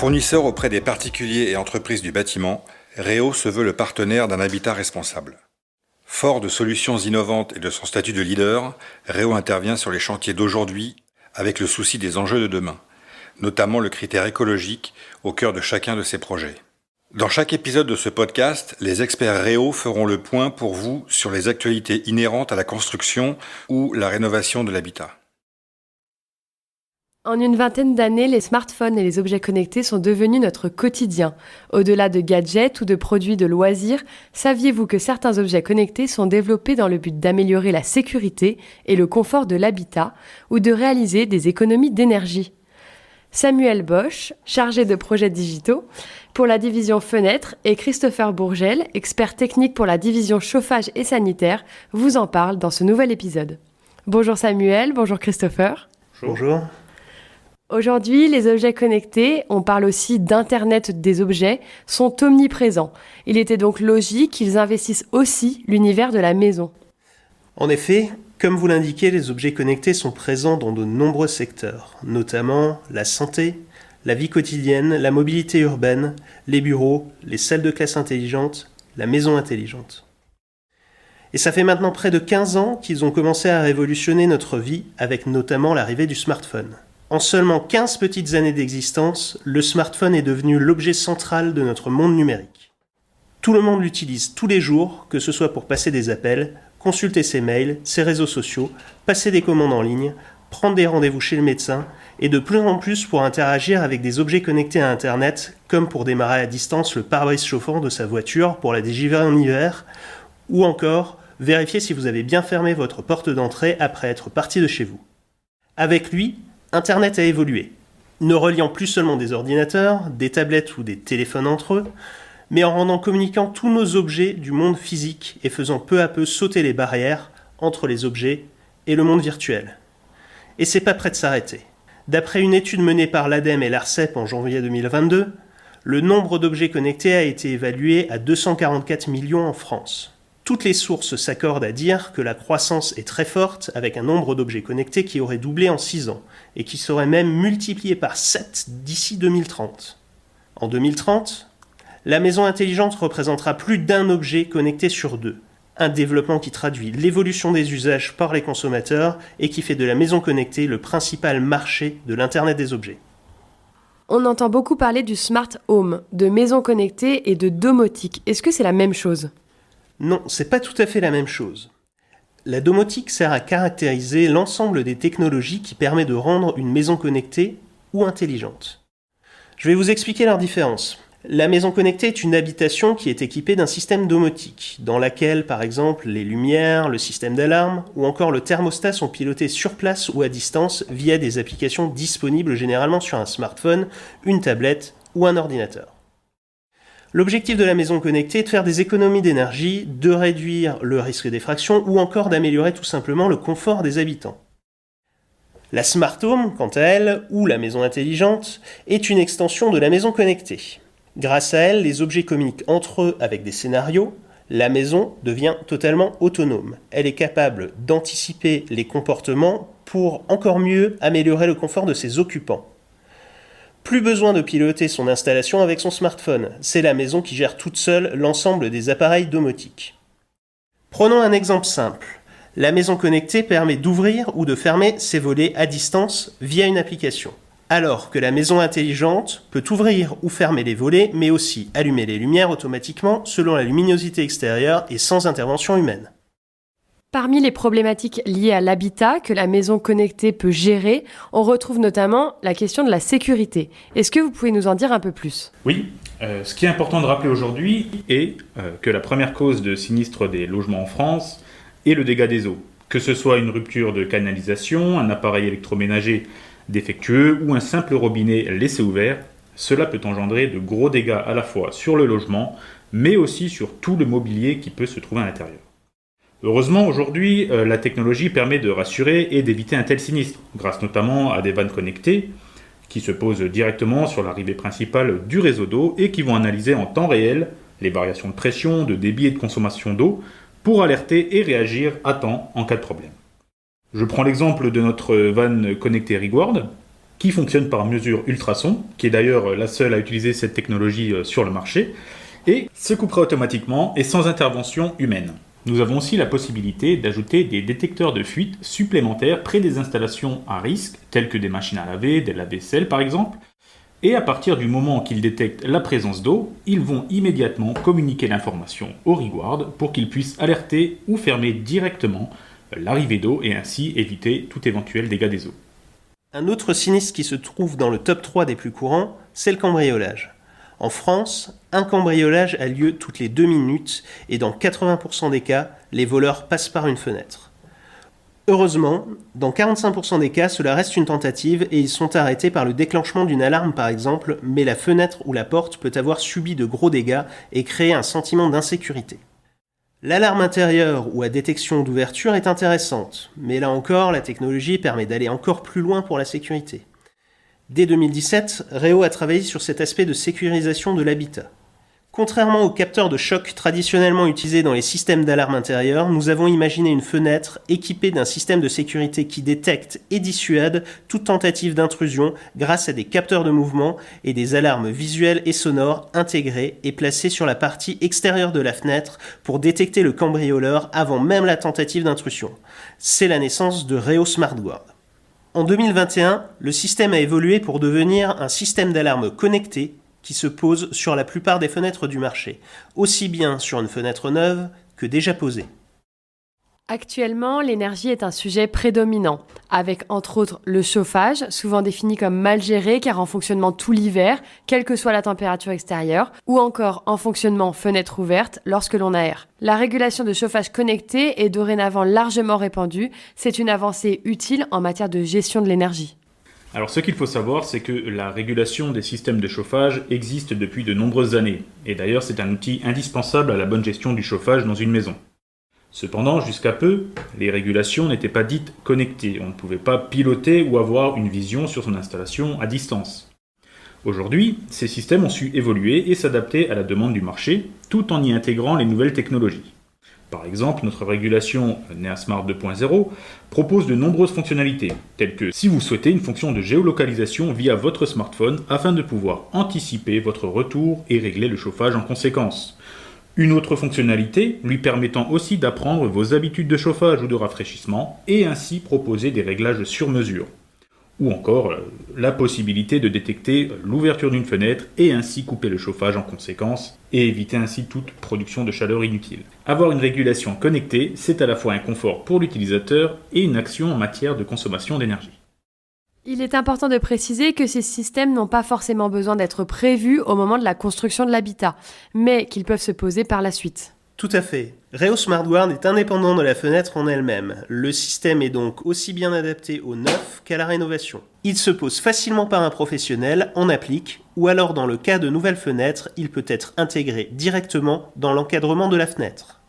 Fournisseur auprès des particuliers et entreprises du bâtiment, Réo se veut le partenaire d'un habitat responsable. Fort de solutions innovantes et de son statut de leader, Réo intervient sur les chantiers d'aujourd'hui avec le souci des enjeux de demain, notamment le critère écologique au cœur de chacun de ses projets. Dans chaque épisode de ce podcast, les experts Réo feront le point pour vous sur les actualités inhérentes à la construction ou la rénovation de l'habitat. En une vingtaine d'années, les smartphones et les objets connectés sont devenus notre quotidien. Au-delà de gadgets ou de produits de loisirs, saviez-vous que certains objets connectés sont développés dans le but d'améliorer la sécurité et le confort de l'habitat ou de réaliser des économies d'énergie ? Samuel Bosch, chargé de projets digitaux pour la division Fenêtres, et Christopher Bourgel, expert technique pour la division Chauffage et Sanitaire, vous en parlent dans ce nouvel épisode. Bonjour Samuel, bonjour Christopher. Bonjour. Aujourd'hui, les objets connectés, on parle aussi d'Internet des objets, sont omniprésents. Il était donc logique qu'ils investissent aussi l'univers de la maison. En effet, comme vous l'indiquez, les objets connectés sont présents dans de nombreux secteurs, notamment la santé, la vie quotidienne, la mobilité urbaine, les bureaux, les salles de classe intelligentes, la maison intelligente. Et ça fait maintenant près de 15 ans qu'ils ont commencé à révolutionner notre vie avec notamment l'arrivée du smartphone. En seulement 15 petites années d'existence, le smartphone est devenu l'objet central de notre monde numérique. Tout le monde l'utilise tous les jours, que ce soit pour passer des appels, consulter ses mails, ses réseaux sociaux, passer des commandes en ligne, prendre des rendez-vous chez le médecin, et de plus en plus pour interagir avec des objets connectés à Internet, comme pour démarrer à distance le pare-brise chauffant de sa voiture pour la dégivrer en hiver, ou encore vérifier si vous avez bien fermé votre porte d'entrée après être parti de chez vous. Avec lui, Internet a évolué, ne reliant plus seulement des ordinateurs, des tablettes ou des téléphones entre eux, mais en rendant communicants tous nos objets du monde physique et faisant peu à peu sauter les barrières entre les objets et le monde virtuel. Et c'est pas prêt de s'arrêter. D'après une étude menée par l'ADEME et l'ARCEP en janvier 2022, le nombre d'objets connectés a été évalué à 244 millions en France. Toutes les sources s'accordent à dire que la croissance est très forte avec un nombre d'objets connectés qui aurait doublé en 6 ans et qui serait même multiplié par 7 d'ici 2030. En 2030, la maison intelligente représentera plus d'un objet connecté sur 2. Un développement qui traduit l'évolution des usages par les consommateurs et qui fait de la maison connectée le principal marché de l'Internet des objets. On entend beaucoup parler du smart home, de maisons connectées et de domotique. Est-ce que c'est la même chose ? Non, c'est pas tout à fait la même chose. La domotique sert à caractériser l'ensemble des technologies qui permettent de rendre une maison connectée ou intelligente. Je vais vous expliquer leur différence. La maison connectée est une habitation qui est équipée d'un système domotique, dans laquelle, par exemple, les lumières, le système d'alarme ou encore le thermostat sont pilotés sur place ou à distance via des applications disponibles généralement sur un smartphone, une tablette ou un ordinateur. L'objectif de la maison connectée est de faire des économies d'énergie, de réduire le risque d'effraction ou encore d'améliorer tout simplement le confort des habitants. La Smart Home, quant à elle, ou la maison intelligente, est une extension de la maison connectée. Grâce à elle, les objets communiquent entre eux avec des scénarios. La maison devient totalement autonome. Elle est capable d'anticiper les comportements pour encore mieux améliorer le confort de ses occupants. Plus besoin de piloter son installation avec son smartphone, c'est la maison qui gère toute seule l'ensemble des appareils domotiques. Prenons un exemple simple. La maison connectée permet d'ouvrir ou de fermer ses volets à distance via une application. Alors que la maison intelligente peut ouvrir ou fermer les volets, mais aussi allumer les lumières automatiquement selon la luminosité extérieure et sans intervention humaine. Parmi les problématiques liées à l'habitat que la maison connectée peut gérer, on retrouve notamment la question de la sécurité. Est-ce que vous pouvez nous en dire un peu plus ? Oui, ce qui est important de rappeler aujourd'hui est que la première cause de sinistre des logements en France est le dégât des eaux. Que ce soit une rupture de canalisation, un appareil électroménager défectueux ou un simple robinet laissé ouvert, cela peut engendrer de gros dégâts à la fois sur le logement, mais aussi sur tout le mobilier qui peut se trouver à l'intérieur. Heureusement, aujourd'hui, la technologie permet de rassurer et d'éviter un tel sinistre, grâce notamment à des vannes connectées qui se posent directement sur l'arrivée principale du réseau d'eau et qui vont analyser en temps réel les variations de pression, de débit et de consommation d'eau pour alerter et réagir à temps en cas de problème. Je prends l'exemple de notre vanne connectée Rigord. qui fonctionne par mesure ultrasons, qui est d'ailleurs la seule à utiliser cette technologie sur le marché, et se coupera automatiquement et sans intervention humaine. Nous avons aussi la possibilité d'ajouter des détecteurs de fuite supplémentaires près des installations à risque, telles que des machines à laver, des lave-vaisselle par exemple, et à partir du moment qu'ils détectent la présence d'eau, ils vont immédiatement communiquer l'information au Riguard pour qu'ils puissent alerter ou fermer directement l'arrivée d'eau et ainsi éviter tout éventuel dégât des eaux. Un autre sinistre qui se trouve dans le top 3 des plus courants, c'est le cambriolage. En France, un cambriolage a lieu toutes les 2 minutes et dans 80% des cas, les voleurs passent par une fenêtre. Heureusement, dans 45% des cas, cela reste une tentative et ils sont arrêtés par le déclenchement d'une alarme par exemple, mais la fenêtre ou la porte peut avoir subi de gros dégâts et créer un sentiment d'insécurité. L'alarme intérieure ou à détection d'ouverture est intéressante, mais là encore, la technologie permet d'aller encore plus loin pour la sécurité. Dès 2017, Réo a travaillé sur cet aspect de sécurisation de l'habitat. Contrairement aux capteurs de choc traditionnellement utilisés dans les systèmes d'alarme intérieure, nous avons imaginé une fenêtre équipée d'un système de sécurité qui détecte et dissuade toute tentative d'intrusion grâce à des capteurs de mouvement et des alarmes visuelles et sonores intégrées et placées sur la partie extérieure de la fenêtre pour détecter le cambrioleur avant même la tentative d'intrusion. C'est la naissance de Réo SmartGuard. En 2021, le système a évolué pour devenir un système d'alarme connecté qui se pose sur la plupart des fenêtres du marché, aussi bien sur une fenêtre neuve que déjà posée. Actuellement, l'énergie est un sujet prédominant, avec entre autres le chauffage, souvent défini comme mal géré car en fonctionnement tout l'hiver, quelle que soit la température extérieure, ou encore en fonctionnement fenêtre ouverte lorsque l'on aère. La régulation de chauffage connecté est dorénavant largement répandue, c'est une avancée utile en matière de gestion de l'énergie. Alors ce qu'il faut savoir, c'est que la régulation des systèmes de chauffage existe depuis de nombreuses années, et d'ailleurs c'est un outil indispensable à la bonne gestion du chauffage dans une maison. Cependant, jusqu'à peu, les régulations n'étaient pas dites connectées, on ne pouvait pas piloter ou avoir une vision sur son installation à distance. Aujourd'hui, ces systèmes ont su évoluer et s'adapter à la demande du marché, tout en y intégrant les nouvelles technologies. Par exemple, notre régulation NeaSmart 2.0 propose de nombreuses fonctionnalités, telles que si vous souhaitez une fonction de géolocalisation via votre smartphone afin de pouvoir anticiper votre retour et régler le chauffage en conséquence. Une autre fonctionnalité lui permettant aussi d'apprendre vos habitudes de chauffage ou de rafraîchissement et ainsi proposer des réglages sur mesure. Ou encore la possibilité de détecter l'ouverture d'une fenêtre et ainsi couper le chauffage en conséquence et éviter ainsi toute production de chaleur inutile. Avoir une régulation connectée, c'est à la fois un confort pour l'utilisateur et une action en matière de consommation d'énergie. Il est important de préciser que ces systèmes n'ont pas forcément besoin d'être prévus au moment de la construction de l'habitat, mais qu'ils peuvent se poser par la suite. Tout à fait. Réo SmartGuard est indépendant de la fenêtre en elle-même. Le système est donc aussi bien adapté au neuf qu'à la rénovation. Il se pose facilement par un professionnel, en applique, ou alors dans le cas de nouvelles fenêtres, il peut être intégré directement dans l'encadrement de la fenêtre.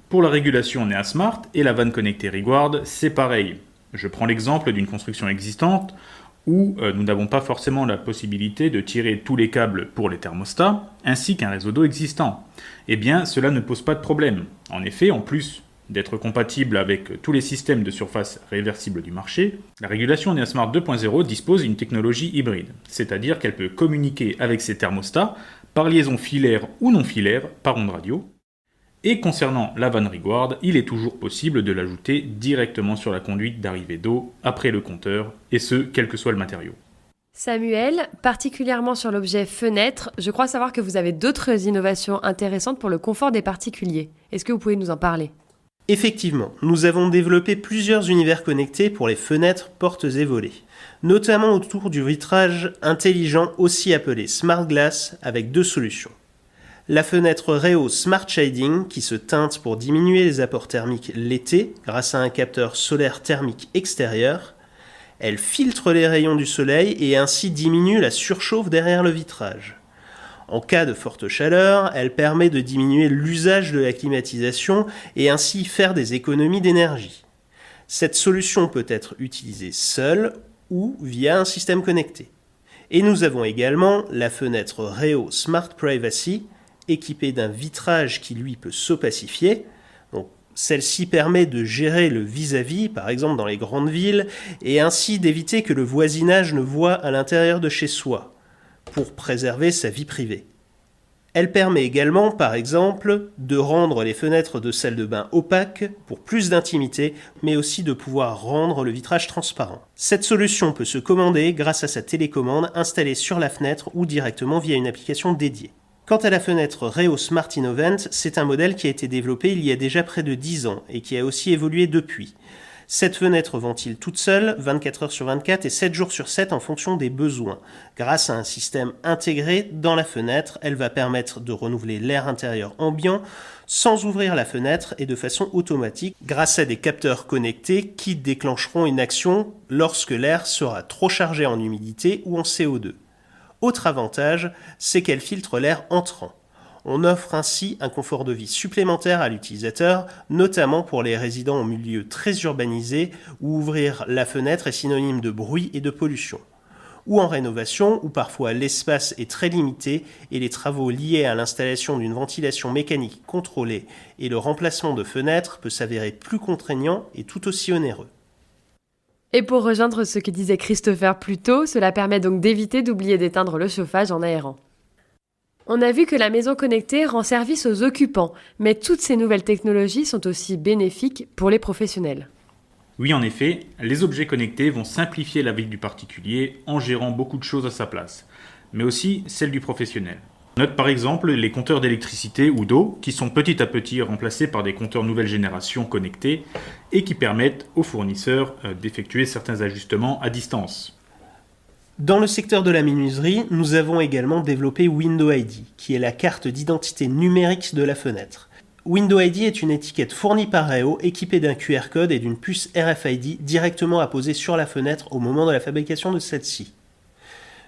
Pour la régulation NeaSmart et la vanne connectée Riguard, c'est pareil. Je prends l'exemple d'une construction existante où nous n'avons pas forcément la possibilité de tirer tous les câbles pour les thermostats, ainsi qu'un réseau d'eau existant. Eh bien, cela ne pose pas de problème. En effet, en plus d'être compatible avec tous les systèmes de surface réversibles du marché, la régulation NeaSmart 2.0 dispose d'une technologie hybride, c'est-à-dire qu'elle peut communiquer avec ses thermostats par liaison filaire ou non filaire par onde radio. Et concernant la vanne Riguard, il est toujours possible de l'ajouter directement sur la conduite d'arrivée d'eau après le compteur, et ce, quel que soit le matériau. Samuel, particulièrement sur l'objet fenêtre, je crois savoir que vous avez d'autres innovations intéressantes pour le confort des particuliers. Est-ce que vous pouvez nous en parler ? Effectivement, nous avons développé plusieurs univers connectés pour les fenêtres, portes et volets, notamment autour du vitrage intelligent aussi appelé Smart Glass avec 2 solutions. La fenêtre Réo Smart Shading qui se teinte pour diminuer les apports thermiques l'été grâce à un capteur solaire thermique extérieur. Elle filtre les rayons du soleil et ainsi diminue la surchauffe derrière le vitrage. En cas de forte chaleur, elle permet de diminuer l'usage de la climatisation et ainsi faire des économies d'énergie. Cette solution peut être utilisée seule ou via un système connecté. Et nous avons également la fenêtre Réo Smart Privacy équipée d'un vitrage qui lui peut s'opacifier. Donc, Celle-ci permet de gérer le vis-à-vis, par exemple dans les grandes villes, et ainsi d'éviter que le voisinage ne voie à l'intérieur de chez soi, pour préserver sa vie privée. Elle permet également, par exemple, de rendre les fenêtres de salle de bain opaques pour plus d'intimité, mais aussi de pouvoir rendre le vitrage transparent. Cette solution peut se commander grâce à sa télécommande installée sur la fenêtre ou directement via une application dédiée. Quant à la fenêtre Reo Smart Innovent, c'est un modèle qui a été développé il y a déjà près de 10 ans et qui a aussi évolué depuis. Cette fenêtre ventile toute seule, 24 heures sur 24 et 7 jours sur 7 en fonction des besoins. Grâce à un système intégré dans la fenêtre, elle va permettre de renouveler l'air intérieur ambiant sans ouvrir la fenêtre et de façon automatique grâce à des capteurs connectés qui déclencheront une action lorsque l'air sera trop chargé en humidité ou en CO2. Autre avantage, c'est qu'elle filtre l'air entrant. On offre ainsi un confort de vie supplémentaire à l'utilisateur, notamment pour les résidents en milieu très urbanisé où ouvrir la fenêtre est synonyme de bruit et de pollution. Ou en rénovation où parfois l'espace est très limité et les travaux liés à l'installation d'une ventilation mécanique contrôlée et le remplacement de fenêtres peut s'avérer plus contraignant et tout aussi onéreux. Et pour rejoindre ce que disait Christopher plus tôt, cela permet donc d'éviter d'oublier d'éteindre le chauffage en aérant. On a vu que la maison connectée rend service aux occupants, mais toutes ces nouvelles technologies sont aussi bénéfiques pour les professionnels. Oui, en effet, les objets connectés vont simplifier la vie du particulier en gérant beaucoup de choses à sa place, mais aussi celle du professionnel. Note par exemple les compteurs d'électricité ou d'eau qui sont petit à petit remplacés par des compteurs nouvelle génération connectés et qui permettent aux fournisseurs d'effectuer certains ajustements à distance. Dans le secteur de la menuiserie, nous avons également développé Window ID, qui est la carte d'identité numérique de la fenêtre. Window ID est une étiquette fournie par Reo équipée d'un QR code et d'une puce RFID directement apposée sur la fenêtre au moment de la fabrication de celle-ci.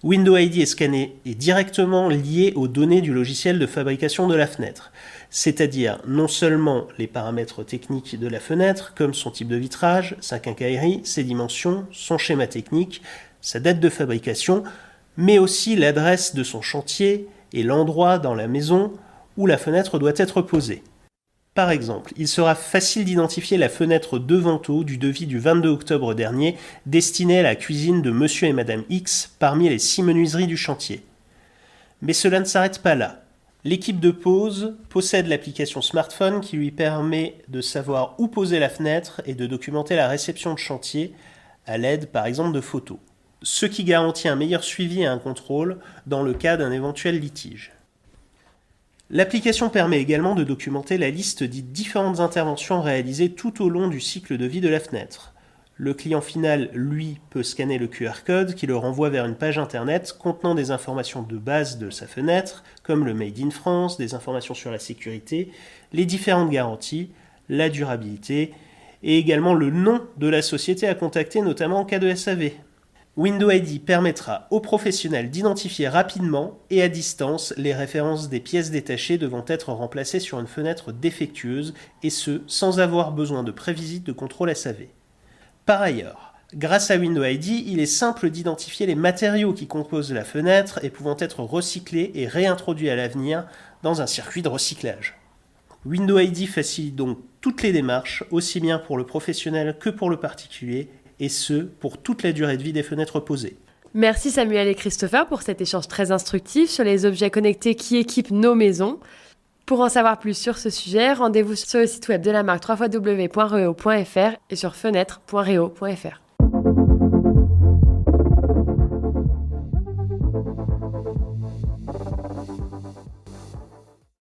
Window ID est scanné et directement lié aux données du logiciel de fabrication de la fenêtre, c'est-à-dire non seulement les paramètres techniques de la fenêtre, comme son type de vitrage, sa quincaillerie, ses dimensions, son schéma technique, sa date de fabrication, mais aussi l'adresse de son chantier et l'endroit dans la maison où la fenêtre doit être posée. Par exemple, il sera facile d'identifier la fenêtre de Vento du devis du 22 octobre dernier destinée à la cuisine de Monsieur et Madame X parmi les 6 menuiseries du chantier. Mais cela ne s'arrête pas là. L'équipe de pose possède l'application smartphone qui lui permet de savoir où poser la fenêtre et de documenter la réception de chantier à l'aide par exemple de photos, ce qui garantit un meilleur suivi et un contrôle dans le cas d'un éventuel litige. L'application permet également de documenter la liste des différentes interventions réalisées tout au long du cycle de vie de la fenêtre. Le client final, lui, peut scanner le QR code qui le renvoie vers une page internet contenant des informations de base de sa fenêtre, comme le Made in France, des informations sur la sécurité, les différentes garanties, la durabilité, et également le nom de la société à contacter, notamment en cas de SAV. Window ID permettra aux professionnels d'identifier rapidement et à distance les références des pièces détachées devant être remplacées sur une fenêtre défectueuse, et ce, sans avoir besoin de prévisite de contrôle SAV. Par ailleurs, grâce à Window ID, il est simple d'identifier les matériaux qui composent la fenêtre et pouvant être recyclés et réintroduits à l'avenir dans un circuit de recyclage. Window ID facilite donc toutes les démarches, aussi bien pour le professionnel que pour le particulier, et ce, pour toute la durée de vie des fenêtres posées. Merci Samuel et Christopher pour cet échange très instructif sur les objets connectés qui équipent nos maisons. Pour en savoir plus sur ce sujet, rendez-vous sur le site web de la marque www.reo.fr et sur fenêtre.reo.fr.